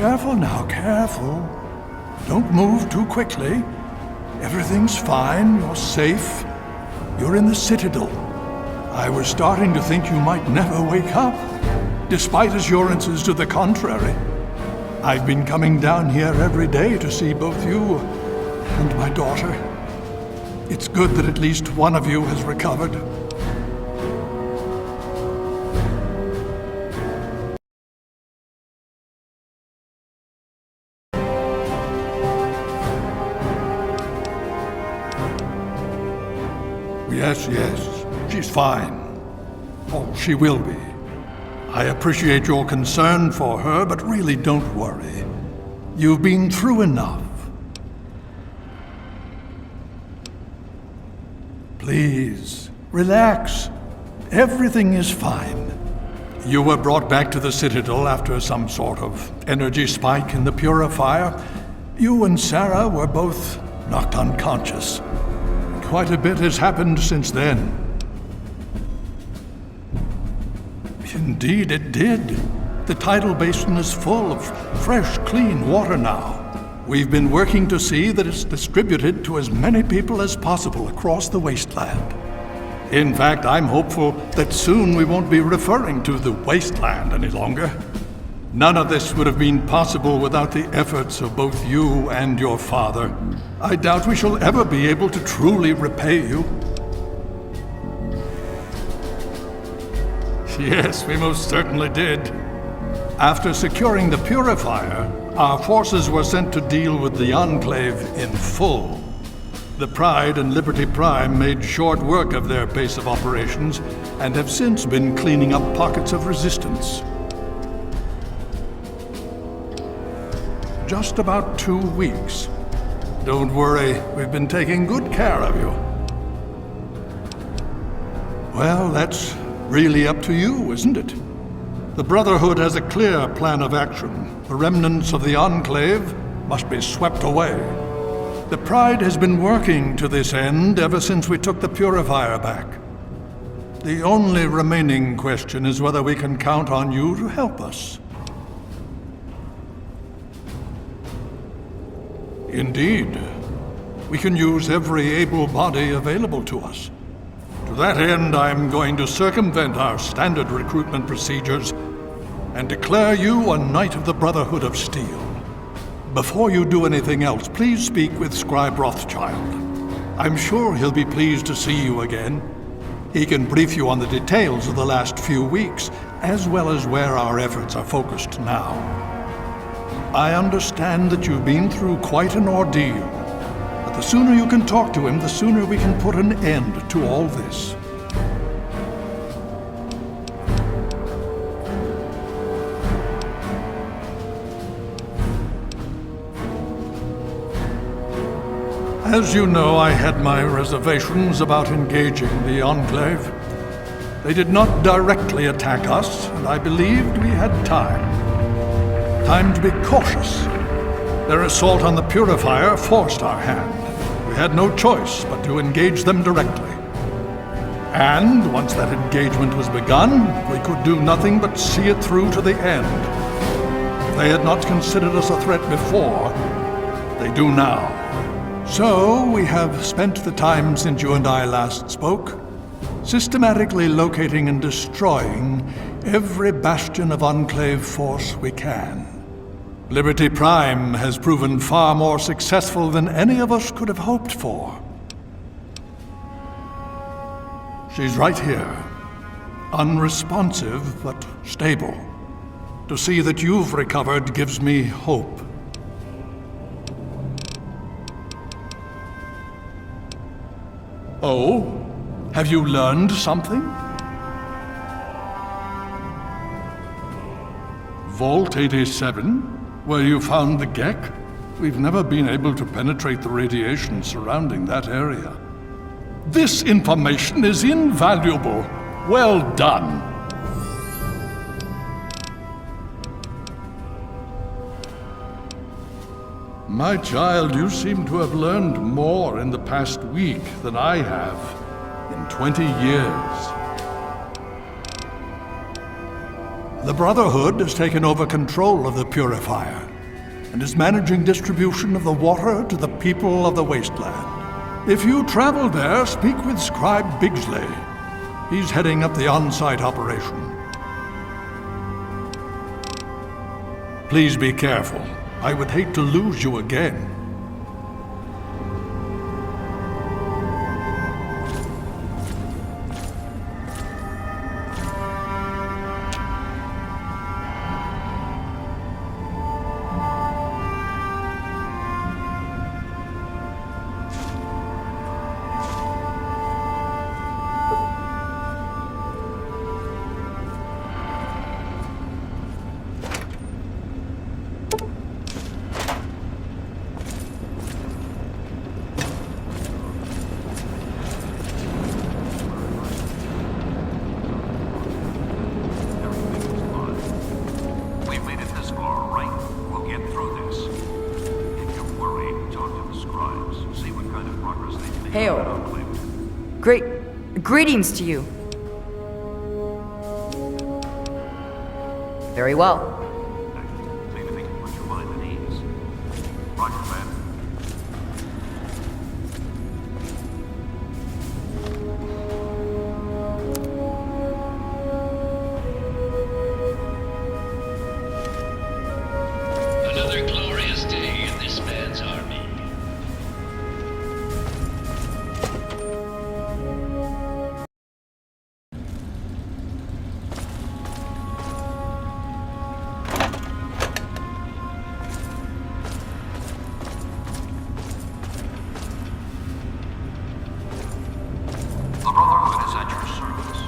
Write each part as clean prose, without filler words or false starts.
Careful now, careful. Don't move too quickly. Everything's fine, you're safe. You're in the Citadel. I was starting to think you might never wake up, despite assurances to the contrary. I've been coming down here every day to see both you and my daughter. It's good that at least one of you has recovered. Yes, she's fine. Oh, she will be. I appreciate your concern for her, but really don't worry. You've been through enough. Please, relax. Everything is fine. You were brought back to the Citadel after some sort of energy spike in the purifier. You and Sarah were both knocked unconscious. Quite a bit has happened since then. Indeed, it did. The tidal basin is full of fresh, clean water now. We've been working to see that it's distributed to as many people as possible across the wasteland. In fact, I'm hopeful that soon we won't be referring to the wasteland any longer. None of this would have been possible without the efforts of both you and your father. I doubt we shall ever be able to truly repay you. Yes, we most certainly did. After securing the purifier, our forces were sent to deal with the enclave in full. The Pride and Liberty Prime made short work of their base of operations and have since been cleaning up pockets of resistance. Just about 2 weeks. Don't worry, we've been taking good care of you. Well, that's really up to you, isn't it? The Brotherhood has a clear plan of action. The remnants of the Enclave must be swept away. The Pride has been working to this end ever since we took the purifier back. The only remaining question is whether we can count on you to help us. Indeed. We can use every able body available to us. To that end, I'm going to circumvent our standard recruitment procedures and declare you a Knight of the Brotherhood of Steel. Before you do anything else, please speak with Scribe Rothschild. I'm sure he'll be pleased to see you again. He can brief you on the details of the last few weeks, as well as where our efforts are focused now. I understand that you've been through quite an ordeal, but the sooner you can talk to him, the sooner we can put an end to all this. As you know, I had my reservations about engaging the Enclave. They did not directly attack us, and I believed we had time. Time to be cautious. Their assault on the purifier forced our hand. We had no choice but to engage them directly. And once that engagement was begun, we could do nothing but see it through to the end. If they had not considered us a threat before, they do now. So, we have spent the time since you and I last spoke, systematically locating and destroying every bastion of Enclave force we can. Liberty Prime has proven far more successful than any of us could have hoped for. She's right here, unresponsive but stable. To see that you've recovered gives me hope. Oh? Have you learned something? Vault 87? Where you found the Gek? We've never been able to penetrate the radiation surrounding that area. This information is invaluable. Well done. My child, you seem to have learned more in the past week than I have in 20 years. The Brotherhood has taken over control of the purifier and is managing distribution of the water to the people of the wasteland. If you travel there, speak with Scribe Bigsley. He's heading up the on-site operation. Please be careful. I would hate to lose you again. Greetings to you. Very well. Maybe they can put your mind at ease. Roger, man. Another glorious day in this man's army. The Brotherhood is at your service.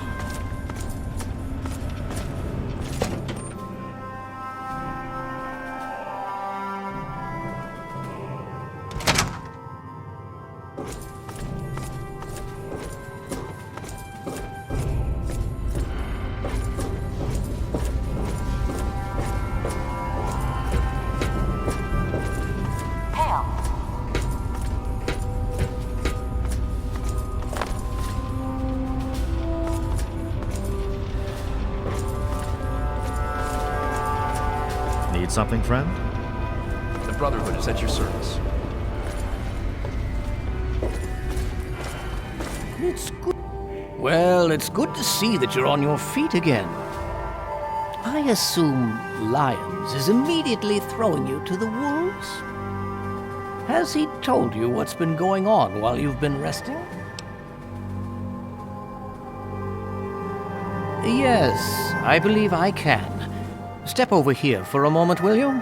Need something, friend? The Brotherhood is at your service. It's good. Well, it's good to see that you're on your feet again. I assume Lyons is immediately throwing you to the wolves? Has he told you what's been going on while you've been resting? Yes, I believe I can. Step over here for a moment, will you?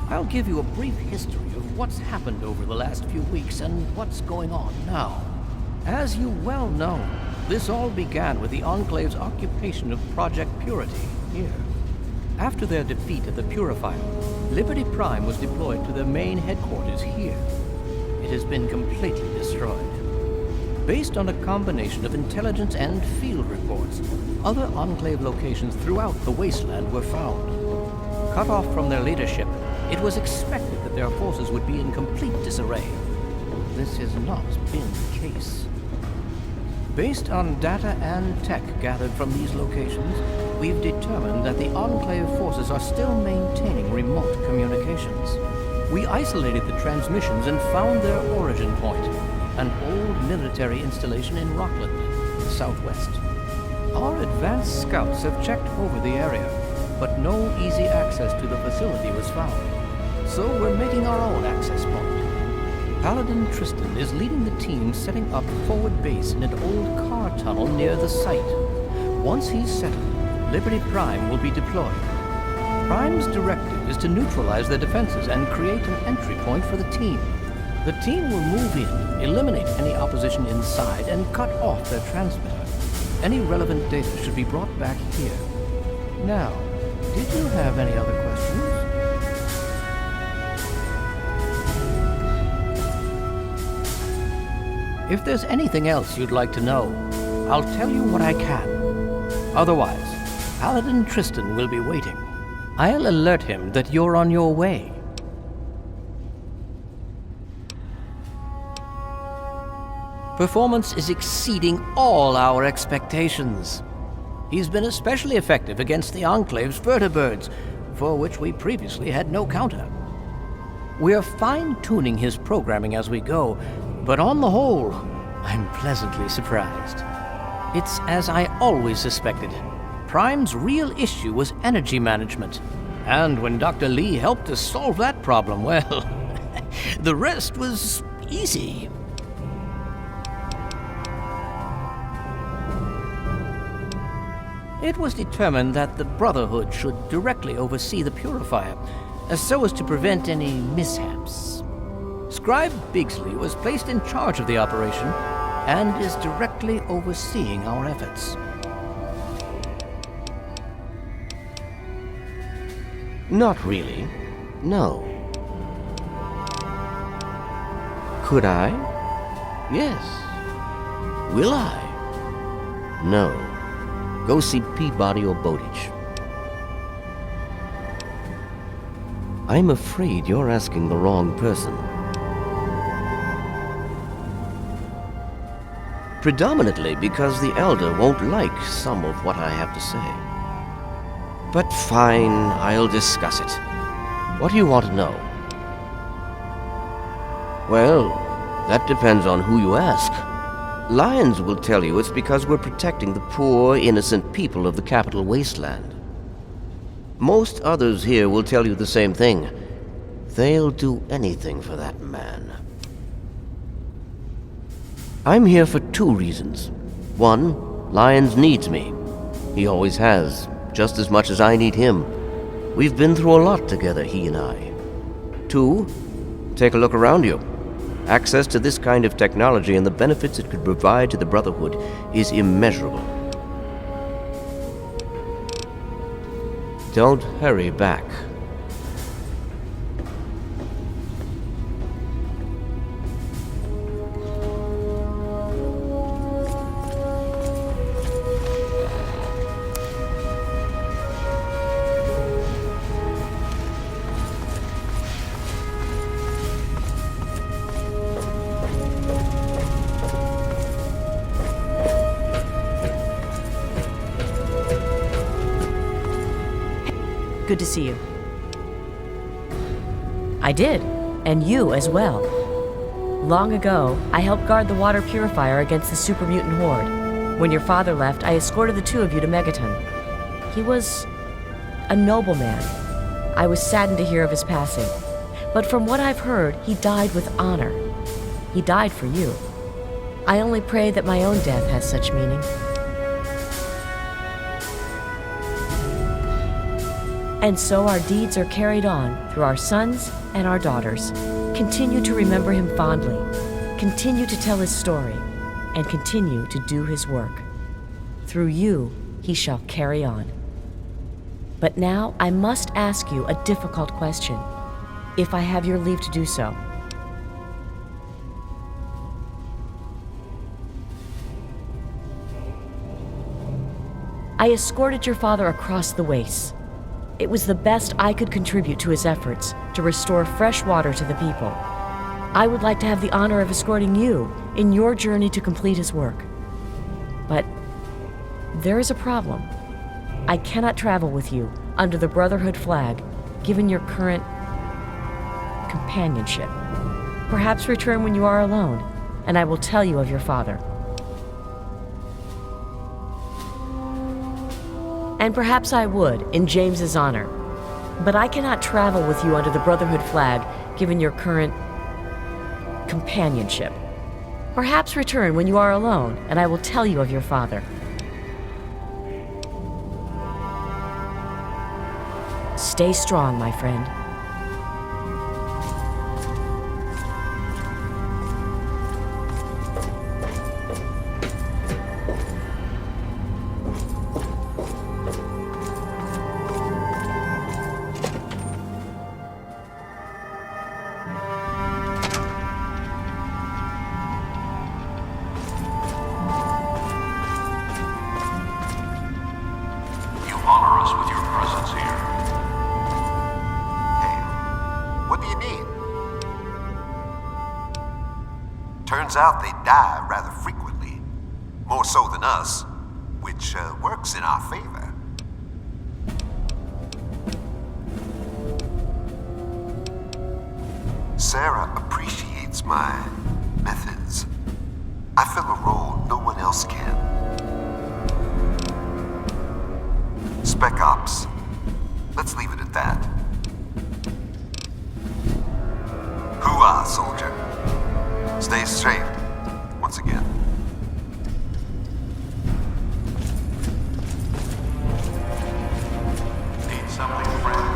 I'll give you a brief history of what's happened over the last few weeks and what's going on now. As you well know, this all began with the Enclave's occupation of Project Purity here. After their defeat of the Purifier, Liberty Prime was deployed to their main headquarters here. It has been completely destroyed. Based on a combination of intelligence and field reports, other Enclave locations throughout the wasteland were found. Cut off from their leadership, it was expected that their forces would be in complete disarray. This has not been the case. Based on data and tech gathered from these locations, we've determined that the Enclave forces are still maintaining remote communications. We isolated the transmissions and found their origin point, an old military installation in Rockland, southwest. Our advanced scouts have checked over the area, but no easy access to the facility was found. So we're making our own access point. Paladin Tristan is leading the team setting up forward base in an old car tunnel near the site. Once he's settled, Liberty Prime will be deployed. Prime's directive is to neutralize their defenses and create an entry point for the team. The team will move in, eliminate any opposition inside, and cut off their transmitter. Any relevant data should be brought back here. Now, did you have any other questions? If there's anything else you'd like to know, I'll tell you what I can. Otherwise, Paladin Tristan will be waiting. I'll alert him that you're on your way. Performance is exceeding all our expectations. He's been especially effective against the Enclave's vertibirds, for which we previously had no counter. We're fine-tuning his programming as we go, but on the whole, I'm pleasantly surprised. It's as I always suspected. Prime's real issue was energy management. And when Dr. Lee helped us solve that problem, well, the rest was easy. It was determined that the Brotherhood should directly oversee the purifier, so as to prevent any mishaps. Scribe Bigsley was placed in charge of the operation and is directly overseeing our efforts. Not really. No. Could I? Yes. Will I? No. Go see Peabody or Bowditch. I'm afraid you're asking the wrong person. Predominantly because the Elder won't like some of what I have to say. But fine, I'll discuss it. What do you want to know? Well, that depends on who you ask. Lyons will tell you it's because we're protecting the poor, innocent people of the capital wasteland. Most others here will tell you the same thing. They'll do anything for that man. I'm here for two reasons. One, Lyons needs me. He always has, just as much as I need him. We've been through a lot together, he and I. Two, take a look around you. Access to this kind of technology and the benefits it could provide to the Brotherhood is immeasurable. Don't hurry back. Good to see you. I did, and you as well. Long ago, I helped guard the water purifier against the super mutant horde. When your father left, I escorted the two of you to Megaton. He was a noble man. I was saddened to hear of his passing. But from what I've heard, he died with honor. He died for you. I only pray that my own death has such meaning. And so our deeds are carried on through our sons and our daughters. Continue to remember him fondly. Continue to tell his story. And continue to do his work. Through you, he shall carry on. But now I must ask you a difficult question, if I have your leave to do so. I escorted your father across the wastes. It was the best I could contribute to his efforts to restore fresh water to the people. I would like to have the honor of escorting you in your journey to complete his work. But there is a problem. I cannot travel with you under the Brotherhood flag, given your current companionship. Perhaps return when you are alone, and I will tell you of your father. And perhaps I would, in James's honor. But I cannot travel with you under the Brotherhood flag, given your current companionship. Perhaps return when you are alone, and I will tell you of your father. Stay strong, my friend. You Turns out they die rather frequently, more so than us, which works in our favor. Sarah appreciates my methods. I fill a role no one else can. Spec Ops. Let's leave it at that. Hoo-ah, soldier. Stay straight, once again. Need something, friend?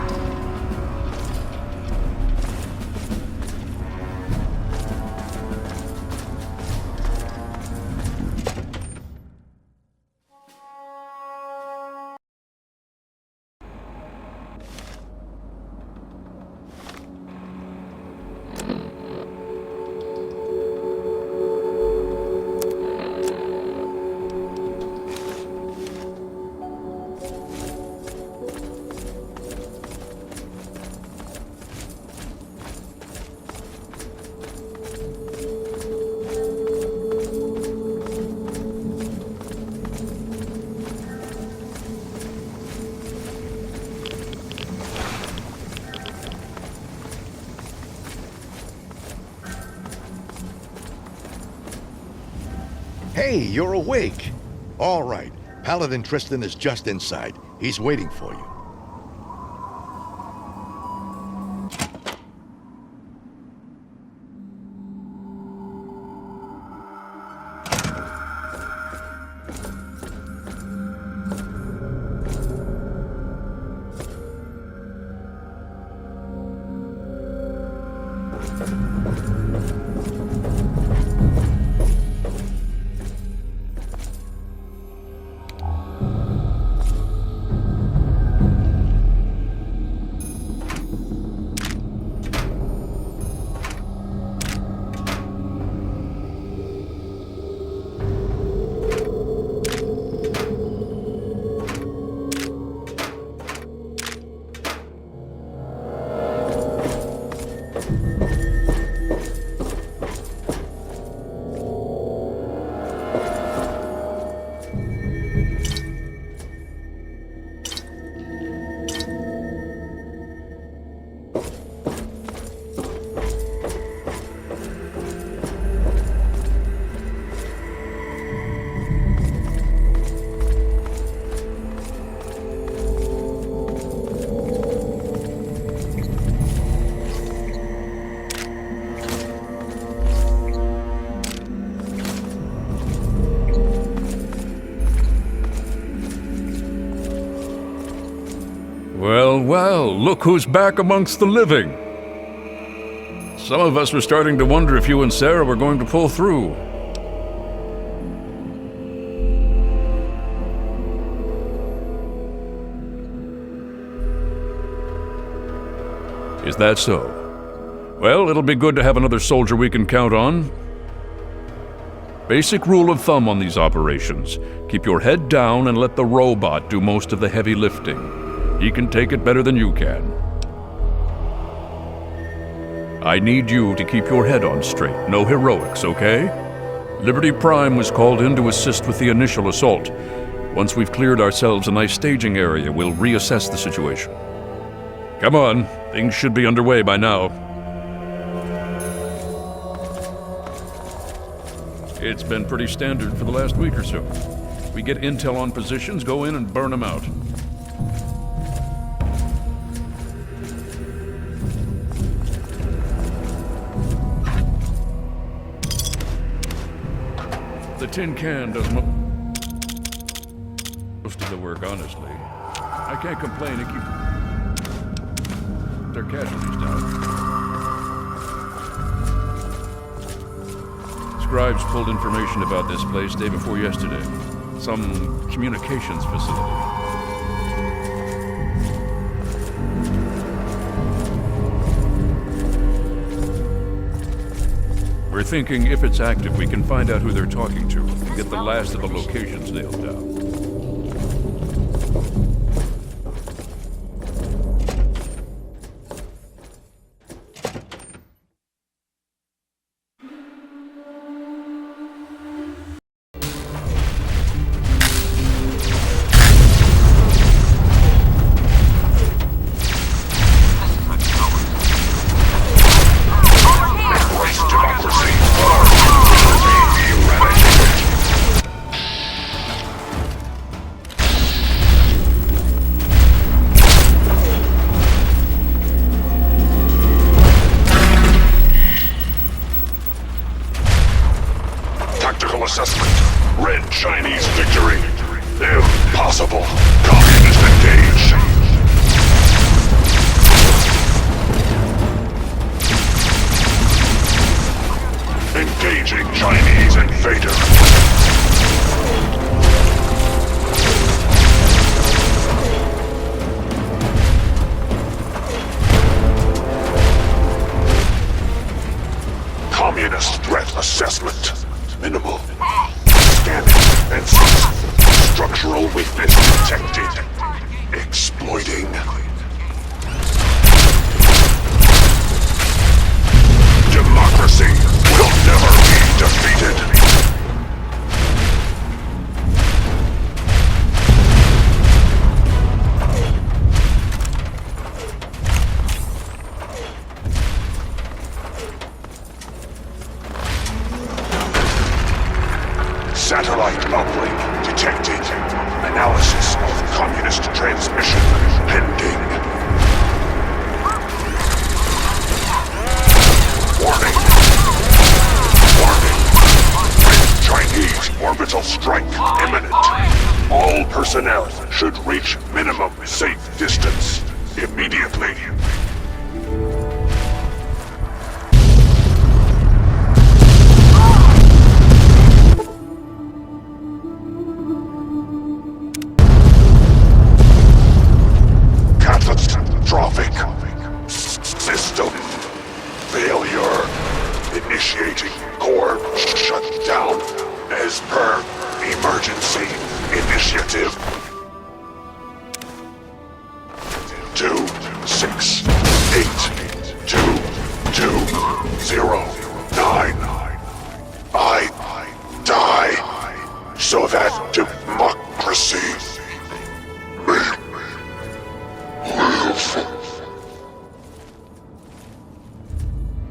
Hey, you're awake. All right. Paladin Tristan is just inside. He's waiting for you. Well, look who's back amongst the living. Some of us were starting to wonder if you and Sarah were going to pull through. Is that so? Well, it'll be good to have another soldier we can count on. Basic rule of thumb on these operations: keep your head down and let the robot do most of the heavy lifting. He can take it better than you can. I need you to keep your head on straight. No heroics, okay? Liberty Prime was called in to assist with the initial assault. Once we've cleared ourselves a nice staging area, we'll reassess the situation. Come on, things should be underway by now. It's been pretty standard for the last week or so. We get intel on positions, go in and burn them out. The tin can does most of the work, honestly. I can't complain, it keeps their casualties down. Scribes pulled information about this place day before yesterday. Some communications facility. We're thinking if it's active, we can find out who they're talking to and get the last of the locations nailed down. assessment. Red Chinese victory. Impossible. Communist engaged. Engaging Chinese invader. Communist threat assessment. Minimal. Scanning and structural weakness detected. Exploiting. Democracy will never be defeated. Satellite uplink detected. Analysis of communist transmission pending. Warning. Warning. Red Chinese orbital strike imminent. All personnel should reach minimum safe distance immediately. Catastrophic system failure. Initiating core shutdown as per emergency initiative. 2682209. I die so that democracy may live.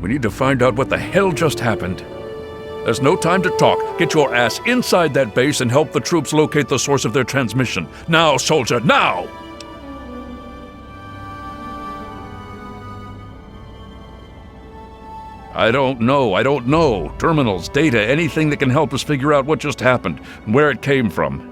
We need to find out what the hell just happened. There's no time to talk. Get your ass inside that base and help the troops locate the source of their transmission. Now, soldier, now! I don't know. Terminals, data, anything that can help us figure out what just happened and where it came from.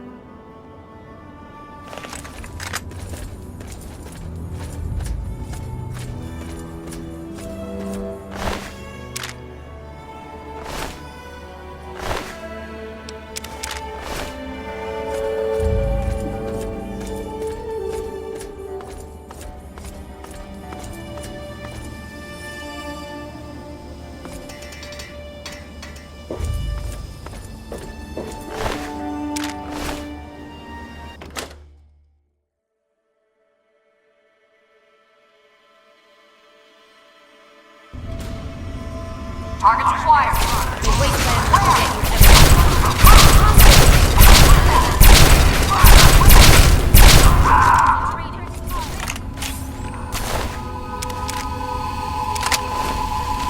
Targets acquired. The wasteland will get you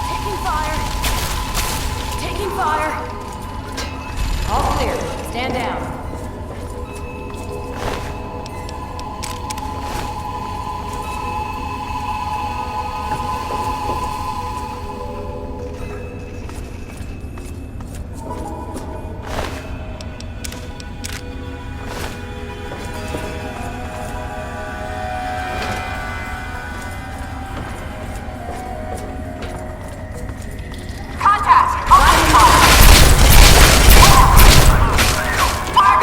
Taking fire. Taking fire. All clear. Stand down. Contact! Target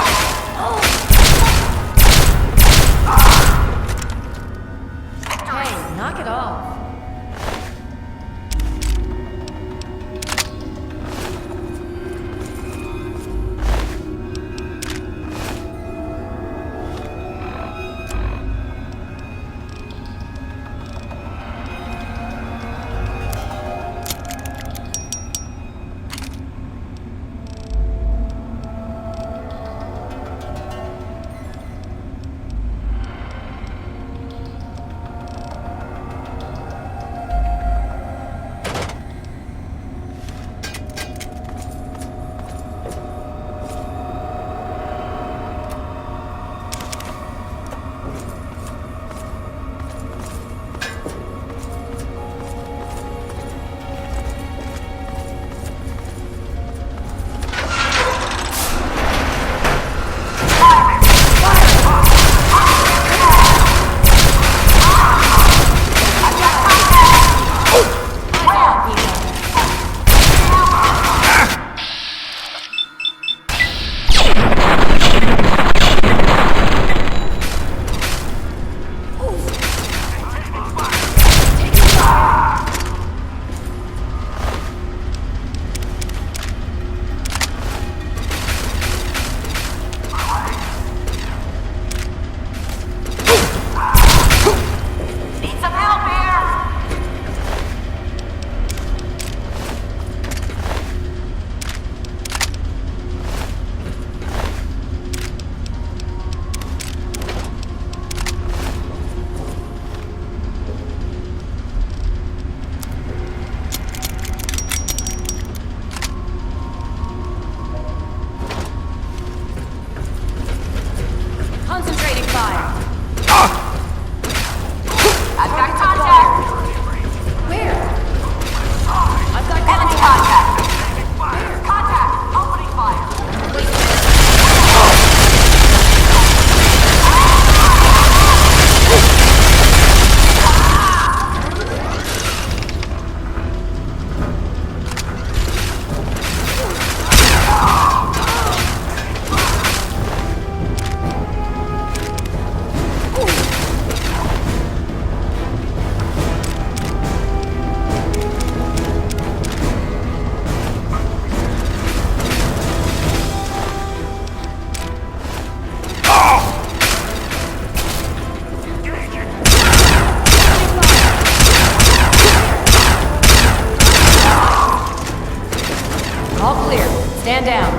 down.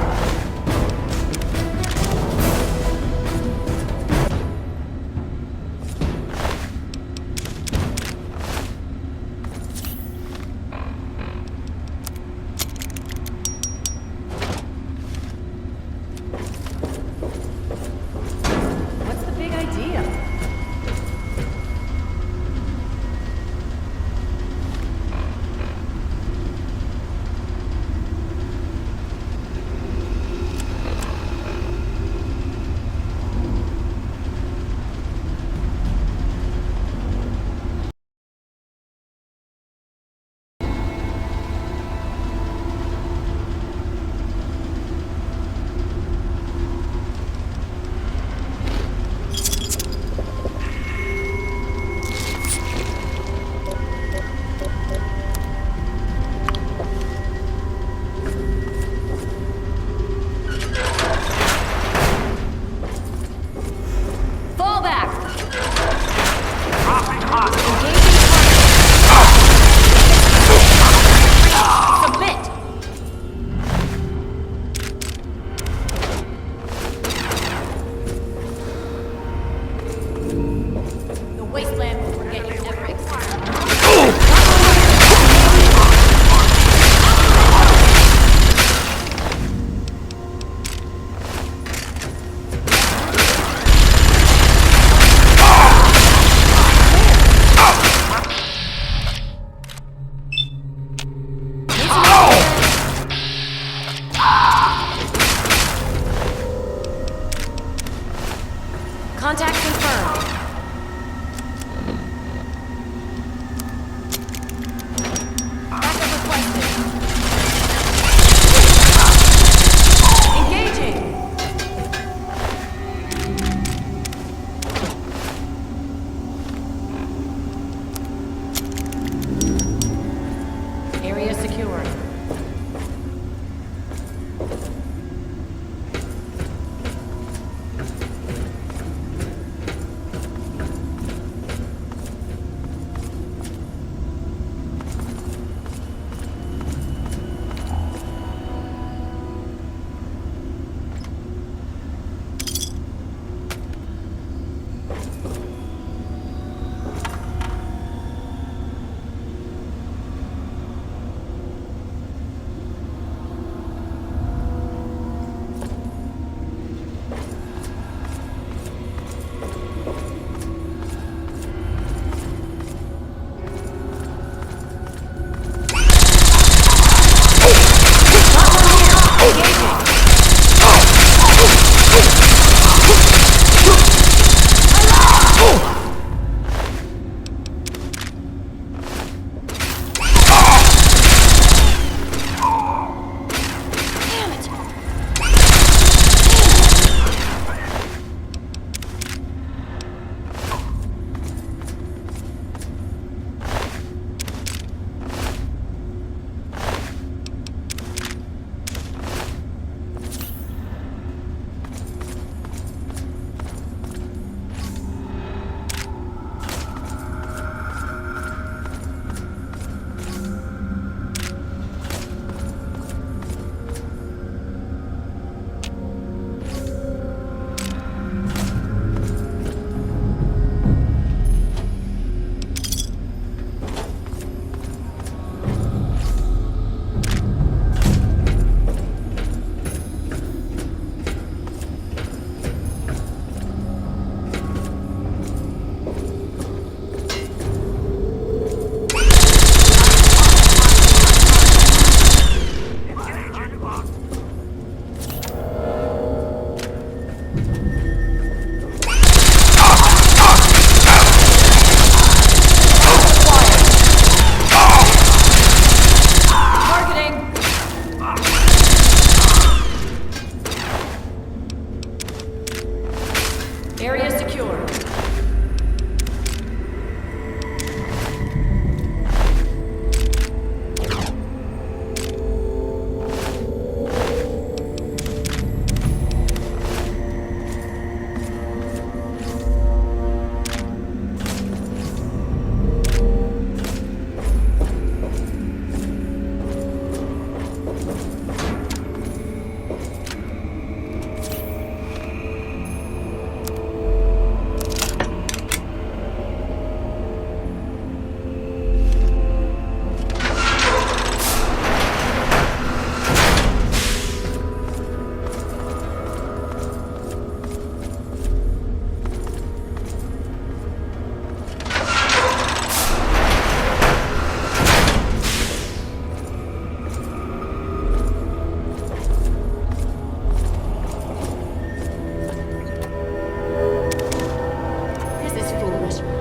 What's the big idea?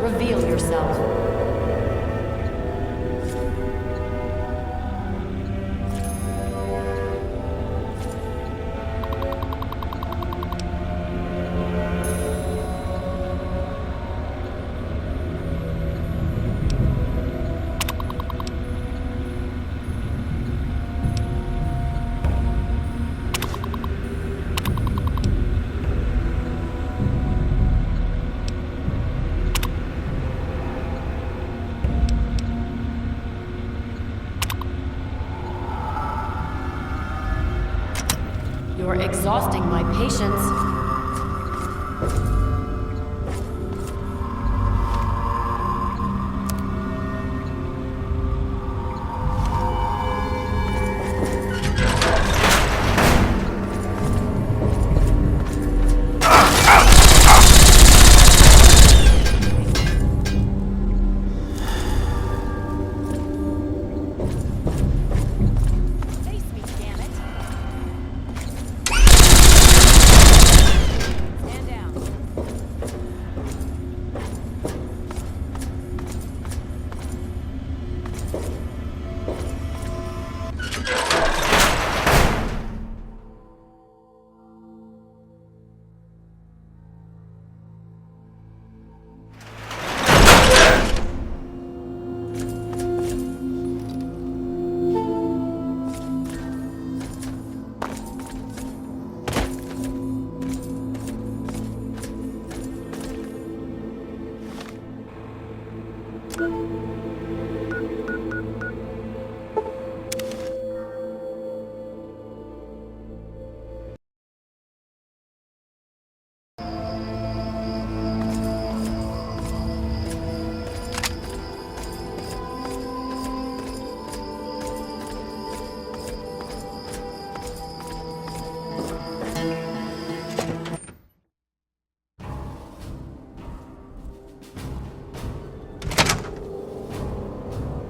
Reveal yourself. You're exhausting my patience.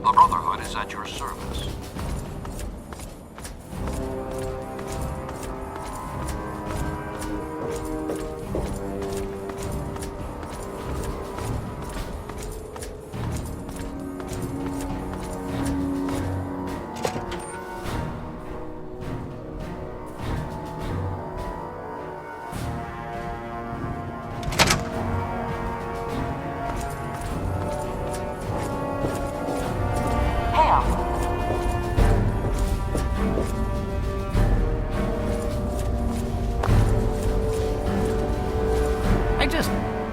The Brotherhood is at your service.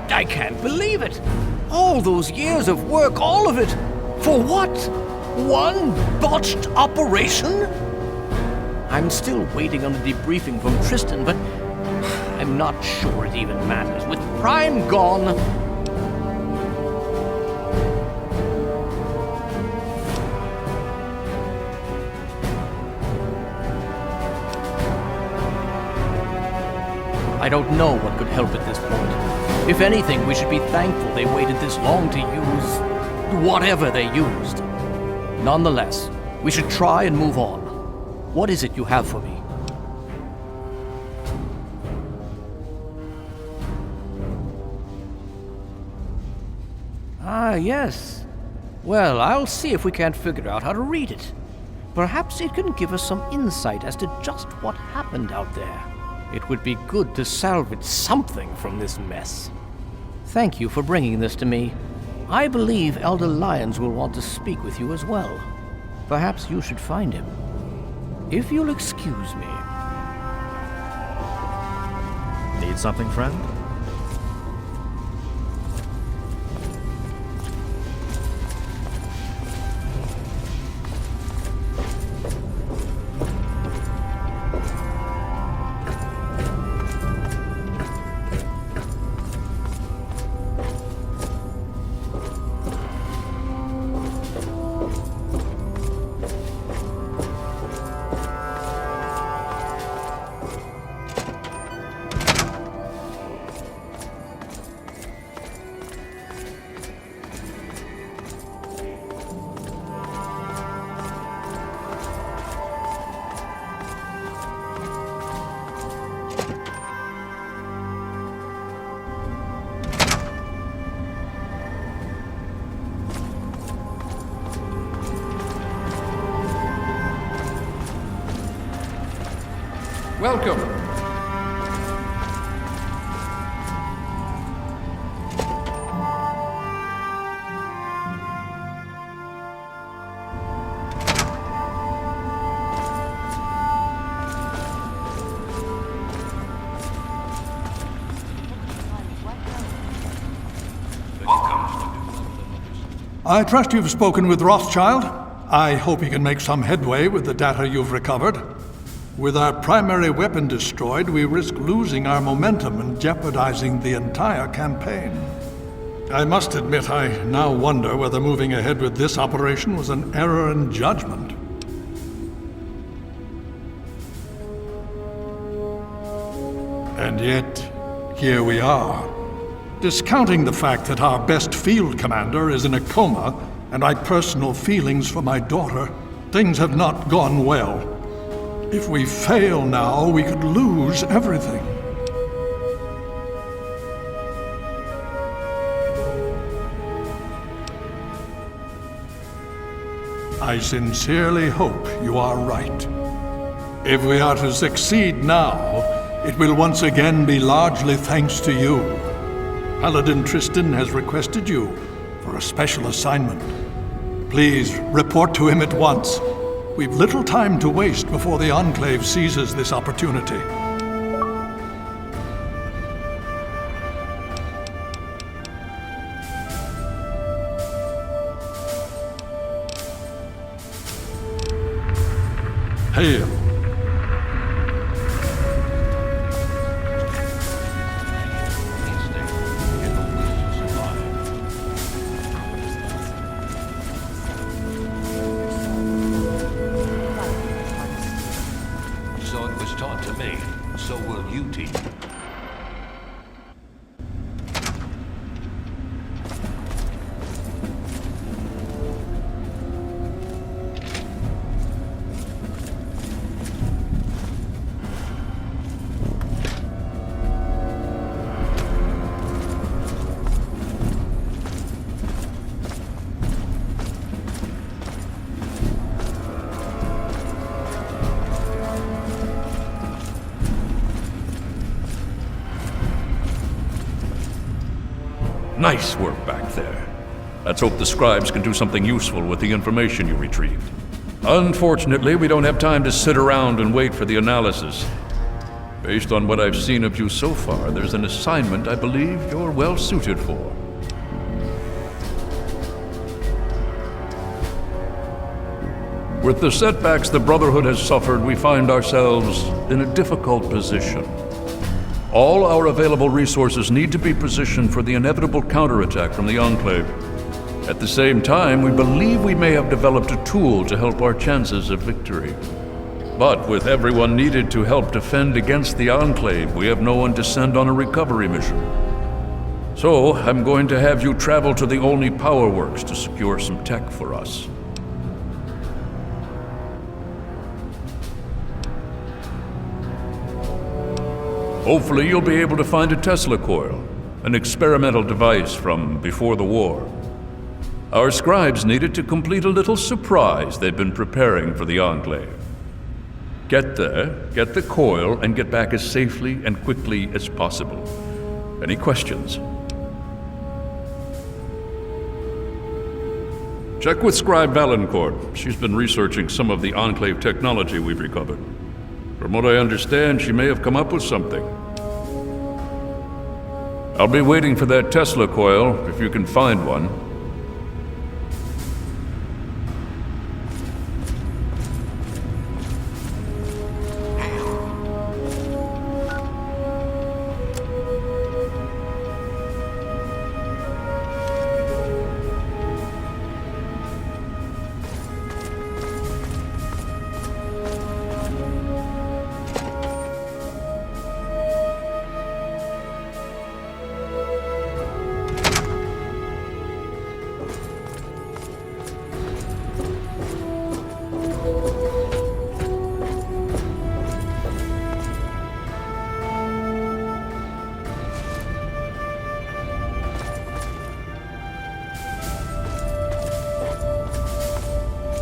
I can't believe it! All those years of work, all of it! For what? One botched operation? I'm still waiting on a debriefing from Tristan, but I'm not sure it even matters. With Prime gone, I don't know what could help at this point. If anything, we should be thankful they waited this long to use whatever they used. Nonetheless, we should try and move on. What is it you have for me? Ah, yes. Well, I'll see if we can't figure out how to read it. Perhaps it can give us some insight as to just what happened out there. It would be good to salvage something from this mess. Thank you for bringing this to me. I believe Elder Lyons will want to speak with you as well. Perhaps you should find him. If you'll excuse me. Need something, friend? Welcome. I trust you've spoken with Rothschild. I hope he can make some headway with the data you've recovered. With our primary weapon destroyed, we risk losing our momentum and jeopardizing the entire campaign. I must admit, I now wonder whether moving ahead with this operation was an error in judgment. And yet, here we are. Discounting the fact that our best field commander is in a coma and my personal feelings for my daughter, things have not gone well. If we fail now, we could lose everything. I sincerely hope you are right. If we are to succeed now, it will once again be largely thanks to you. Paladin Tristan has requested you for a special assignment. Please report to him at once. We've little time to waste before the Enclave seizes this opportunity. Hail. So it was taught to me. So will you teach. Nice work back there. Let's hope the scribes can do something useful with the information you retrieved. Unfortunately, we don't have time to sit around and wait for the analysis. Based on what I've seen of you so far, there's an assignment I believe you're well suited for. With the setbacks the Brotherhood has suffered, we find ourselves in a difficult position. All our available resources need to be positioned for the inevitable counterattack from the Enclave. At the same time, we believe we may have developed a tool to help our chances of victory. But with everyone needed to help defend against the Enclave, we have no one to send on a recovery mission. So, I'm going to have you travel to the Olney Power Works to secure some tech for us. Hopefully you'll be able to find a Tesla coil, an experimental device from before the war. Our scribes needed to complete a little surprise they've been preparing for the Enclave. Get there, get the coil, and get back as safely and quickly as possible. Any questions? Check with Scribe Valancourt. She's been researching some of the Enclave technology we've recovered. From what I understand, she may have come up with something. I'll be waiting for that Tesla coil, if you can find one.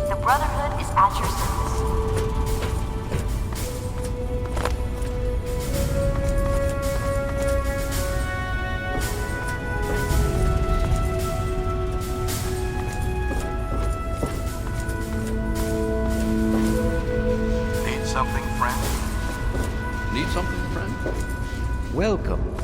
The Brotherhood is at your service. Need something, friend? Welcome.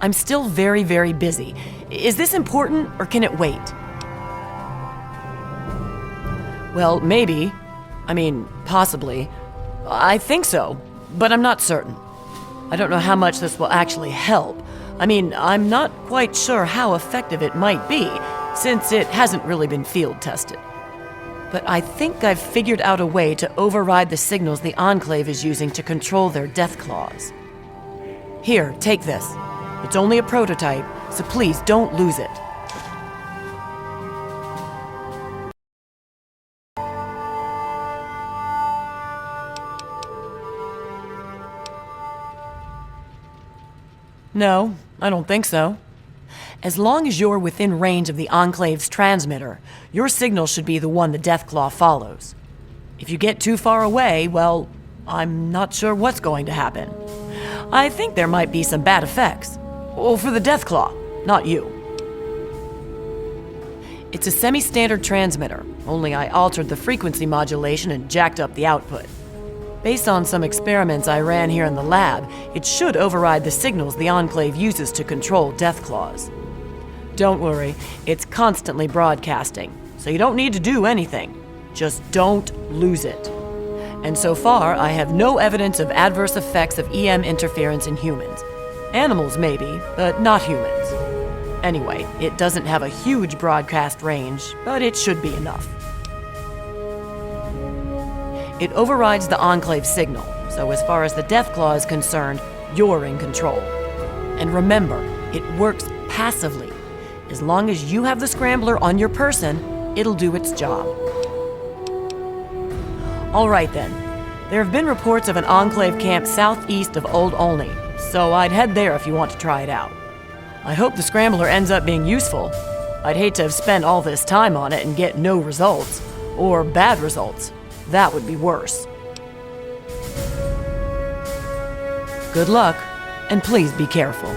I'm still very, very busy. Is this important, or can it wait? Well, maybe. I mean, possibly. I think so, but I'm not certain. I don't know how much this will actually help. I mean, I'm not quite sure how effective it might be, since it hasn't really been field tested. But I think I've figured out a way to override the signals the Enclave is using to control their death claws. Here, take this. It's only a prototype, so please don't lose it. No, I don't think so. As long as you're within range of the Enclave's transmitter, your signal should be the one the Deathclaw follows. If you get too far away, well, I'm not sure what's going to happen. I think there might be some bad effects. Well, for the Deathclaw, not you. It's a semi-standard transmitter, only I altered the frequency modulation and jacked up the output. Based on some experiments I ran here in the lab, it should override the signals the Enclave uses to control Deathclaws. Don't worry, it's constantly broadcasting, so you don't need to do anything. Just don't lose it. And so far, I have no evidence of adverse effects of EM interference in humans. Animals maybe, but not humans. Anyway, it doesn't have a huge broadcast range, but it should be enough. It overrides the Enclave signal, so as far as the Deathclaw is concerned, you're in control. And remember, it works passively. As long as you have the scrambler on your person, it'll do its job. All right then. There have been reports of an Enclave camp southeast of Old Olney, so I'd head there if you want to try it out. I hope the scrambler ends up being useful. I'd hate to have spent all this time on it and get no results, or bad results. That would be worse. Good luck, and please be careful.